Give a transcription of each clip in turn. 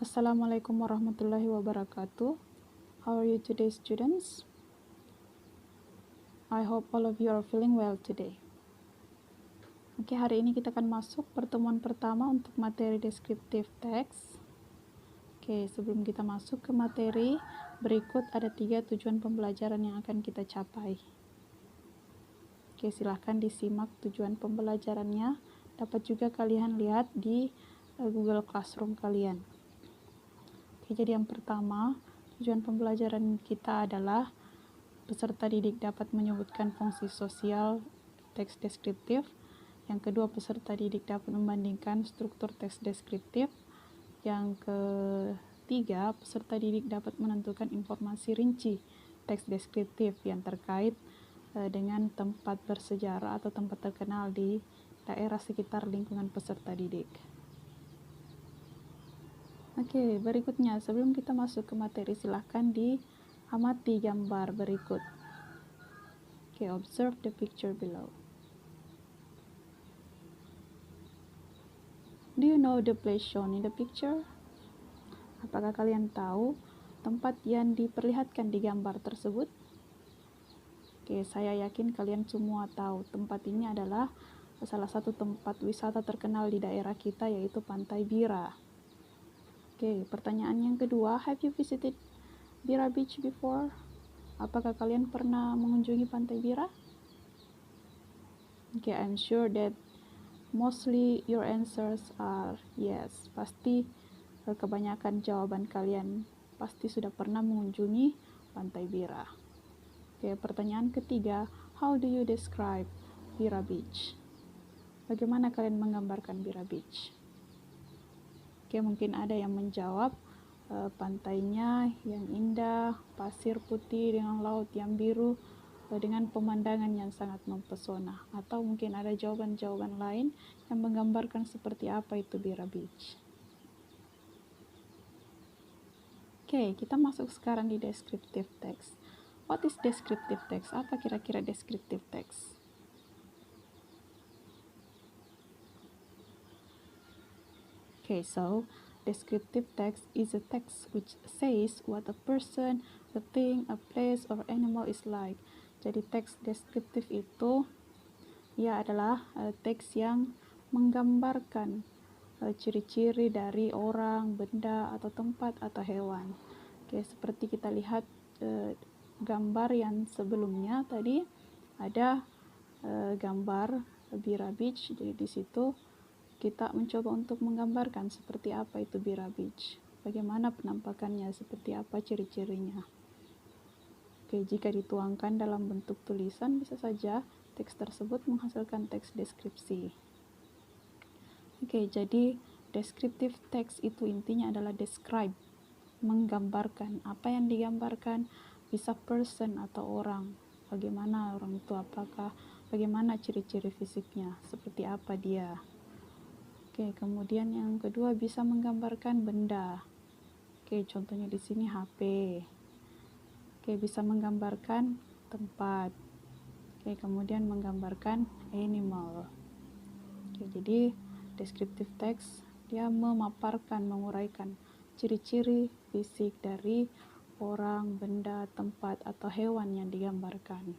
Assalamualaikum warahmatullahi wabarakatuh. How are you today, students? I hope all of you are feeling well today. Oke, hari ini kita akan masuk pertemuan pertama untuk materi descriptive text. Oke, sebelum kita masuk ke materi, berikut ada 3 tujuan pembelajaran yang akan kita capai. Oke, silahkan disimak tujuan pembelajarannya. Dapat juga kalian lihat di Google Classroom kalian. Oke, jadi yang pertama, tujuan pembelajaran kita adalah peserta didik dapat menyebutkan fungsi sosial teks deskriptif. Yang kedua, peserta didik dapat membandingkan struktur teks deskriptif. Yang ketiga, peserta didik dapat menentukan informasi rinci teks deskriptif yang terkait dengan tempat bersejarah atau tempat terkenal di daerah sekitar lingkungan peserta didik. Oke, berikutnya sebelum kita masuk ke materi, silahkan diamati gambar berikut. Oke, observe the picture below. Do you know the place shown in the picture? Apakah kalian tahu tempat yang diperlihatkan di gambar tersebut? Oke, saya yakin kalian semua tahu tempat ini adalah salah satu tempat wisata terkenal di daerah kita, yaitu Pantai Bira. Oke, pertanyaan yang kedua, have you visited Bira Beach before? Apakah kalian pernah mengunjungi Pantai Bira? Oke, I'm sure that mostly your answers are yes. Pasti kebanyakan jawaban kalian pasti sudah pernah mengunjungi Pantai Bira. Oke, pertanyaan ketiga, how do you describe Bira Beach? Bagaimana kalian menggambarkan Bira Beach? Oke, mungkin ada yang menjawab pantainya yang indah, pasir putih dengan laut yang biru, dengan pemandangan yang sangat mempesona. Atau mungkin ada jawaban-jawaban lain yang menggambarkan seperti apa itu Bira Beach. Oke, kita masuk sekarang di descriptive text. What is descriptive text? Apa kira-kira descriptive text? Okay, so descriptive text is a text which says what a person, a thing, a place, or animal is like. Jadi teks deskriptif itu adalah teks yang menggambarkan ciri-ciri dari orang, benda, atau tempat, atau hewan. Oke, seperti kita lihat gambar yang sebelumnya tadi ada gambar Bira Beach. Jadi di situ kita mencoba untuk menggambarkan seperti apa itu Bira Beach, bagaimana penampakannya, seperti apa ciri-cirinya. Oke, jika dituangkan dalam bentuk tulisan, bisa saja teks tersebut menghasilkan teks deskripsi. Oke, jadi descriptive text itu intinya adalah describe, menggambarkan. Apa yang digambarkan bisa person atau orang. Bagaimana orang itu, bagaimana ciri-ciri fisiknya, seperti apa dia. Oke, kemudian yang kedua bisa menggambarkan benda. Oke, contohnya di sini HP. Oke, bisa menggambarkan tempat. Oke, kemudian menggambarkan animal. Oke, jadi descriptive text dia memaparkan, menguraikan ciri-ciri fisik dari orang, benda, tempat, atau hewan yang digambarkan.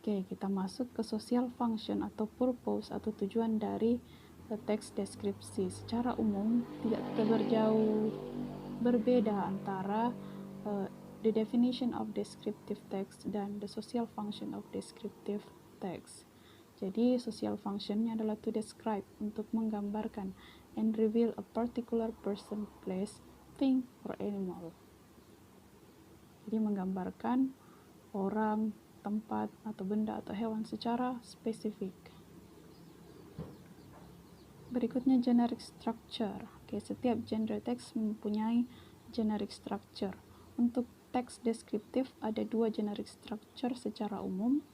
Oke, kita masuk ke social function atau purpose atau tujuan dari teks deskripsi. Secara umum tidak jauh berbeda antara the definition of descriptive text dan the social function of descriptive text. Jadi social functionnya adalah to describe, untuk menggambarkan, and reveal a particular person, place, thing, or animal. Jadi menggambarkan orang, tempat, atau benda, atau hewan secara spesifik. Berikutnya generic structure. Oke, setiap genre teks mempunyai generic structure. Untuk teks deskriptif ada 2 generic structure secara umum.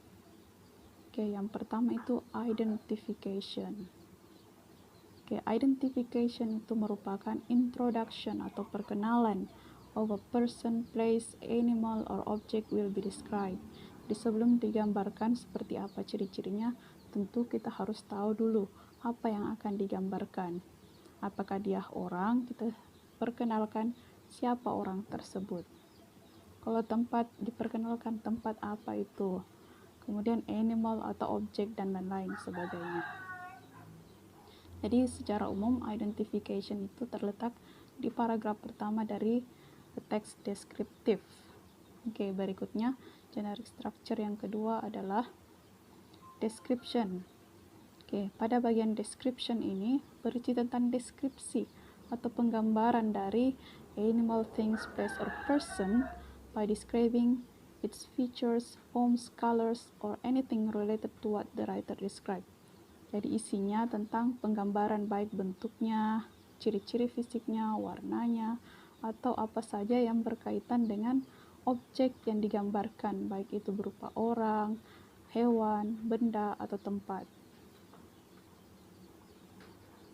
Oke, yang pertama itu identification. Oke, identification itu merupakan introduction atau perkenalan of a person, place, animal, or object will be described. Di sebelum digambarkan seperti apa ciri-cirinya, tentu kita harus tahu dulu apa yang akan digambarkan. Apakah dia orang? Kita perkenalkan siapa orang tersebut. Kalau tempat, diperkenalkan tempat apa itu. Kemudian animal atau objek dan lain-lain sebagainya. Jadi secara umum identification itu terletak di paragraf pertama dari teks deskriptif. Oke, berikutnya generic structure yang kedua adalah description. Oke, pada bagian description ini berisi tentang deskripsi atau penggambaran dari animal, things, place, or person by describing its features, forms, colors, or anything related to what the writer described. Jadi isinya tentang penggambaran baik bentuknya, ciri-ciri fisiknya, warnanya, atau apa saja yang berkaitan dengan objek yang digambarkan, baik itu berupa orang, hewan, benda, atau tempat.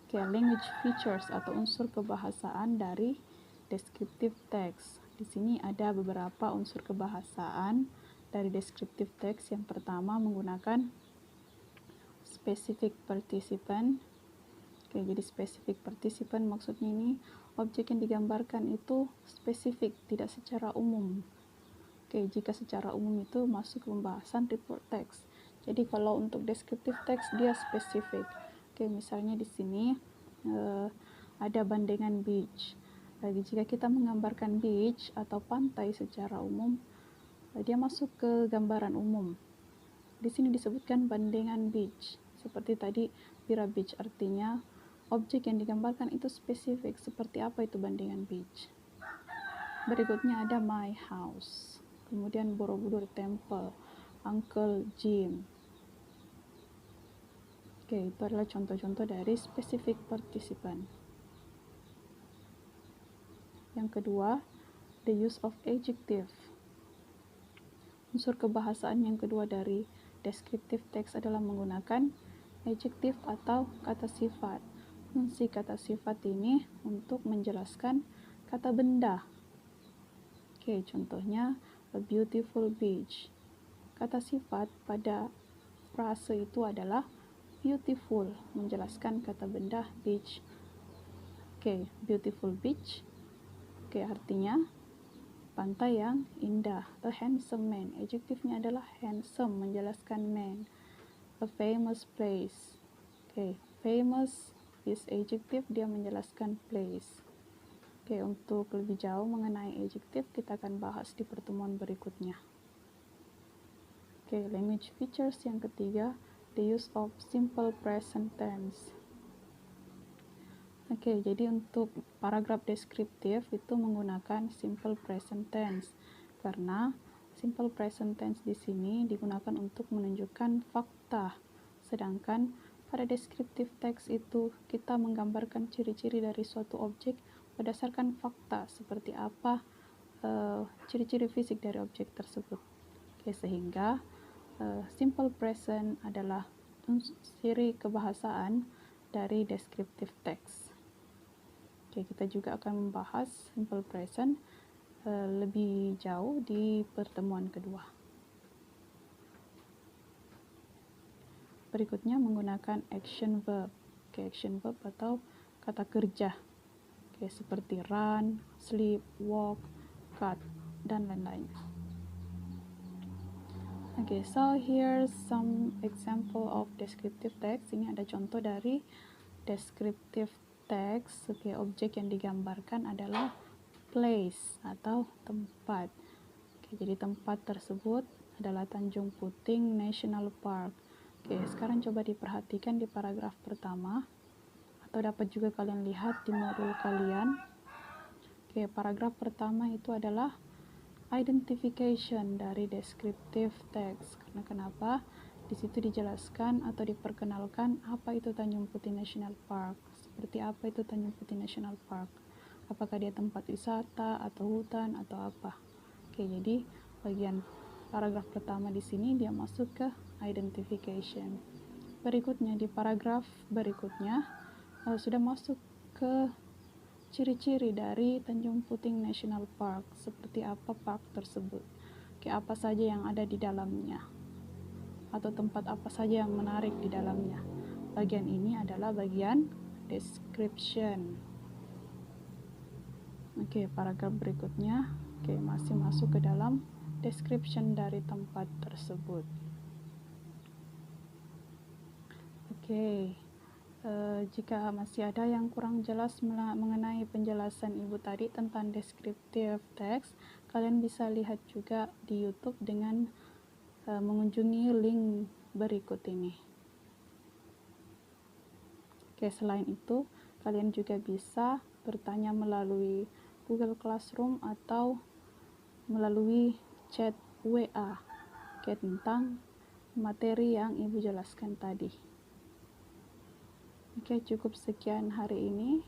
Language features atau unsur kebahasaan dari descriptive text. Di sini ada beberapa unsur kebahasaan dari descriptive text. Yang pertama menggunakan specific participant. Jadi specific participant maksudnya ini objek yang digambarkan itu spesifik, tidak secara umum. Jika secara umum itu masuk ke pembahasan report text. Jadi kalau untuk descriptive text dia spesifik. Misalnya di sini ada bandengan beach. Jika kita menggambarkan beach atau pantai secara umum, dia masuk ke gambaran umum. Di sini disebutkan bandengan beach. Seperti tadi Pira Beach, artinya objek yang digambarkan itu spesifik. Seperti apa itu bandengan beach? Berikutnya ada my house. Kemudian Borobudur Temple, Uncle Jim. Itu adalah contoh-contoh dari specific participant. Yang kedua, the use of adjective. Unsur kebahasaan yang kedua dari descriptive text adalah menggunakan adjective atau kata sifat. Fungsi kata sifat ini untuk menjelaskan kata benda. Contohnya a beautiful beach. Kata sifat pada frase itu adalah beautiful, menjelaskan kata benda beach. Beautiful beach. Artinya pantai yang indah. A handsome man. Adjektifnya adalah handsome, menjelaskan man. A famous place. Famous is adjective, dia menjelaskan place. Untuk lebih jauh mengenai adjektif kita akan bahas di pertemuan berikutnya. Language features yang ketiga, the use of simple present tense. Jadi untuk paragraf deskriptif itu menggunakan simple present tense karena simple present tense di sini digunakan untuk menunjukkan fakta. Sedangkan pada deskriptif text itu kita menggambarkan ciri-ciri dari suatu objek berdasarkan fakta seperti apa ciri-ciri fisik dari objek tersebut. Sehingga simple present adalah ciri kebahasaan dari deskriptif text. Kita juga akan membahas simple present lebih jauh di pertemuan kedua. Berikutnya menggunakan action verb. Action verb atau kata kerja. Seperti run, sleep, walk, cut, dan lain-lain. So here's some example of descriptive text. Ini ada contoh dari descriptive text. Objek yang digambarkan adalah place atau tempat. Jadi tempat tersebut adalah Tanjung Puting National Park. Sekarang coba diperhatikan di paragraf pertama atau dapat juga kalian lihat di modul kalian. Paragraf pertama itu adalah identification dari descriptive text. Karena kenapa? Di situ dijelaskan atau diperkenalkan apa itu Tanjung Puting National Park. Seperti apa itu Tanjung Puting National Park? Apakah dia tempat wisata atau hutan atau apa? Jadi bagian paragraf pertama di sini dia masuk ke identification. Berikutnya di paragraf berikutnya sudah masuk ke ciri-ciri dari Tanjung Puting National Park. Seperti apa park tersebut? Apa saja yang ada di dalamnya? Atau tempat apa saja yang menarik di dalamnya? Bagian ini adalah bagian description. Oke, paragraf berikutnya. Oke, masih masuk ke dalam description dari tempat tersebut. Oke, jika masih ada yang kurang jelas mengenai penjelasan Ibu tadi tentang descriptive text, kalian bisa lihat juga di YouTube dengan mengunjungi link berikut ini. Oke, selain itu, kalian juga bisa bertanya melalui Google Classroom atau melalui chat WA tentang materi yang Ibu jelaskan tadi. Oke, cukup sekian hari ini.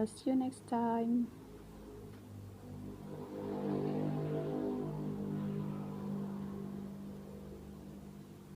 See you next time.